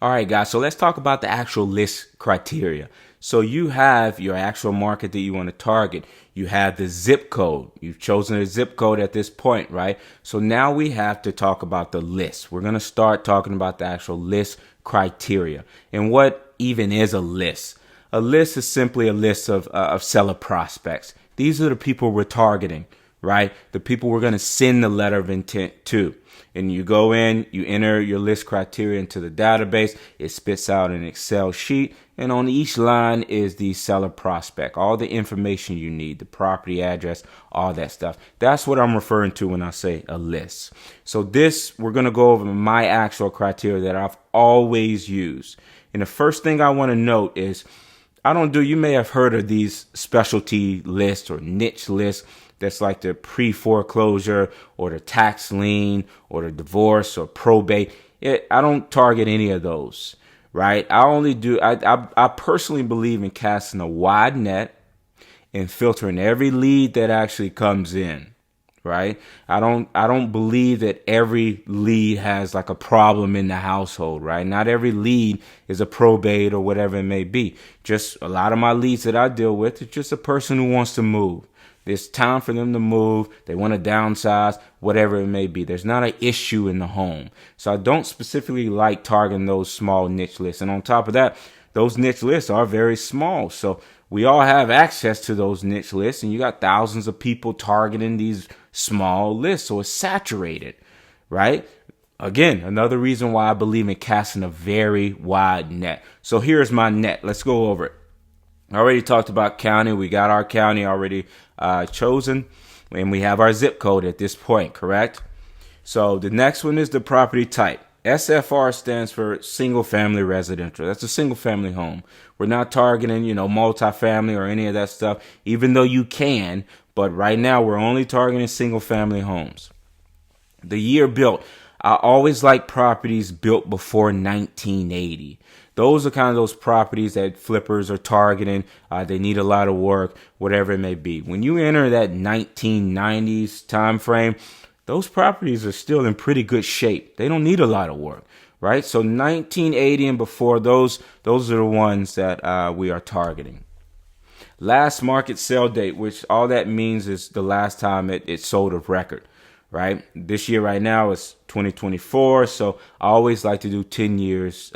All right, guys, so let's talk about the actual list criteria. So you have your actual market that you want to target. You have the zip code. You've chosen a zip code at this point, right? So now we have to talk about the list. We're going to start talking about the actual list criteria. And what even is a list? A list is simply a list of seller prospects. These are the people we're targeting, right? The people we're going to send the letter of intent to. And you go in, you enter your list criteria into the database. It spits out an Excel sheet. And on each line is the seller prospect, all the information you need, the property address, all that stuff. That's what I'm referring to when I say a list. So we're going to go over my actual criteria that I've always used. And the first thing I want to note is you may have heard of these specialty lists or niche lists. That's like the pre-foreclosure or the tax lien or the divorce or probate. I don't target any of those, right? I personally believe in casting a wide net and filtering every lead that actually comes in, right? I don't believe that every lead has like a problem in the household, right? Not every lead is a probate or whatever it may be. Just a lot of my leads that I deal with is just a person who wants to move. It's time for them to move. They want to downsize, whatever it may be. There's not an issue in the home. So I don't specifically like targeting those small niche lists. And on top of that, those niche lists are very small. So we all have access to those niche lists, and you got thousands of people targeting these small lists. So it's saturated, right? Again, another reason why I believe in casting a very wide net. So here's my net. Let's go over it. I already talked about county. We got our county already chosen, and we have our zip code at this point, correct? So the next one is the property type. SFR stands for single family residential. That's a single family home. We're not targeting, multifamily or any of that stuff, even though you can, but right now we're only targeting single family homes. The year built. I always like properties built before 1980. Those are kind of those properties that flippers are targeting. They need a lot of work, whatever it may be. When you enter that 1990s time frame, those properties are still in pretty good shape. They don't need a lot of work, right? So 1980 and before, those are the ones that we are targeting. Last market sale date, which all that means is the last time it sold of record. Right? This year right now is 2024. So I always like to do 10 years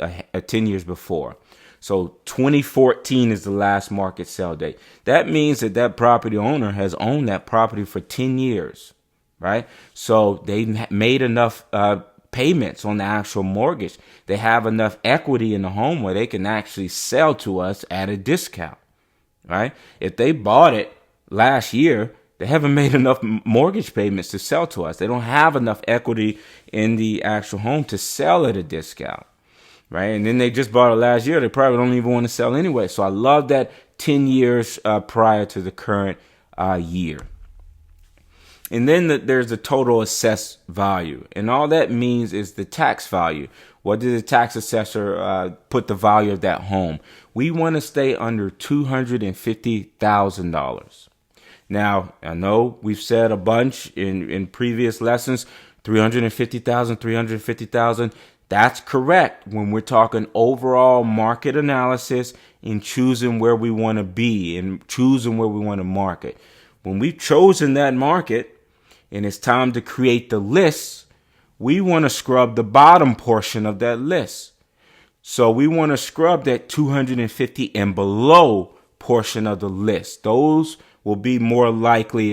before. So 2014 is the last market sale date. That means that property owner has owned that property for 10 years, right? So they made enough payments on the actual mortgage. They have enough equity in the home where they can actually sell to us at a discount, right? If they bought it last year, they haven't made enough mortgage payments to sell to us. They don't have enough equity in the actual home to sell at a discount, right? And then they just bought it last year. They probably don't even want to sell anyway. So I love that 10 years prior to the current year. And then there's the total assessed value. And all that means is the tax value. What did the tax assessor put the value of that home? We want to stay under $250,000. Now, I know we've said a bunch in previous lessons, 350,000, 350,000. That's correct when we're talking overall market analysis and choosing where we want to be and choosing where we want to market. When we've chosen that market and it's time to create the list, we want to scrub the bottom portion of that list. So we want to scrub that 250 and below portion of the list. Those will be more likely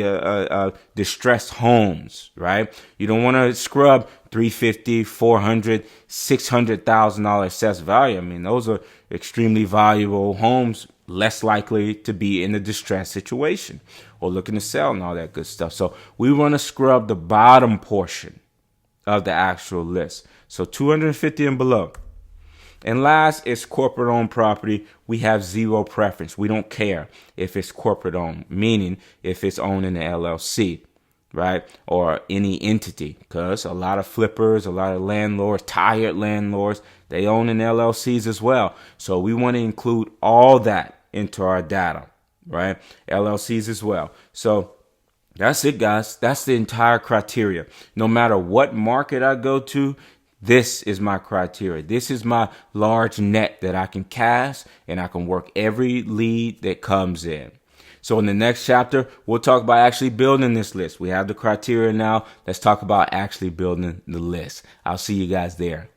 distressed homes, right? You don't want to scrub $350,000, $400,000, $600,000 assessed value. I mean, those are extremely valuable homes, less likely to be in a distressed situation or looking to sell and all that good stuff. So we want to scrub the bottom portion of the actual list. So 250 and below. And last is corporate owned property. We have zero preference. We don't care if it's corporate owned, meaning if it's owned in an LLC, right? Or any entity, because a lot of flippers, a lot of landlords, tired landlords, they own in LLCs as well. So we want to include all that into our data, right? LLCs as well. So that's it, guys. That's the entire criteria. No matter what market I go to, This is my criteria. This is my large net that I can cast, and I can work every lead that comes in. So in the next chapter, we'll talk about actually building this list. We have the criteria now. Let's talk about actually building the list. I'll see you guys there.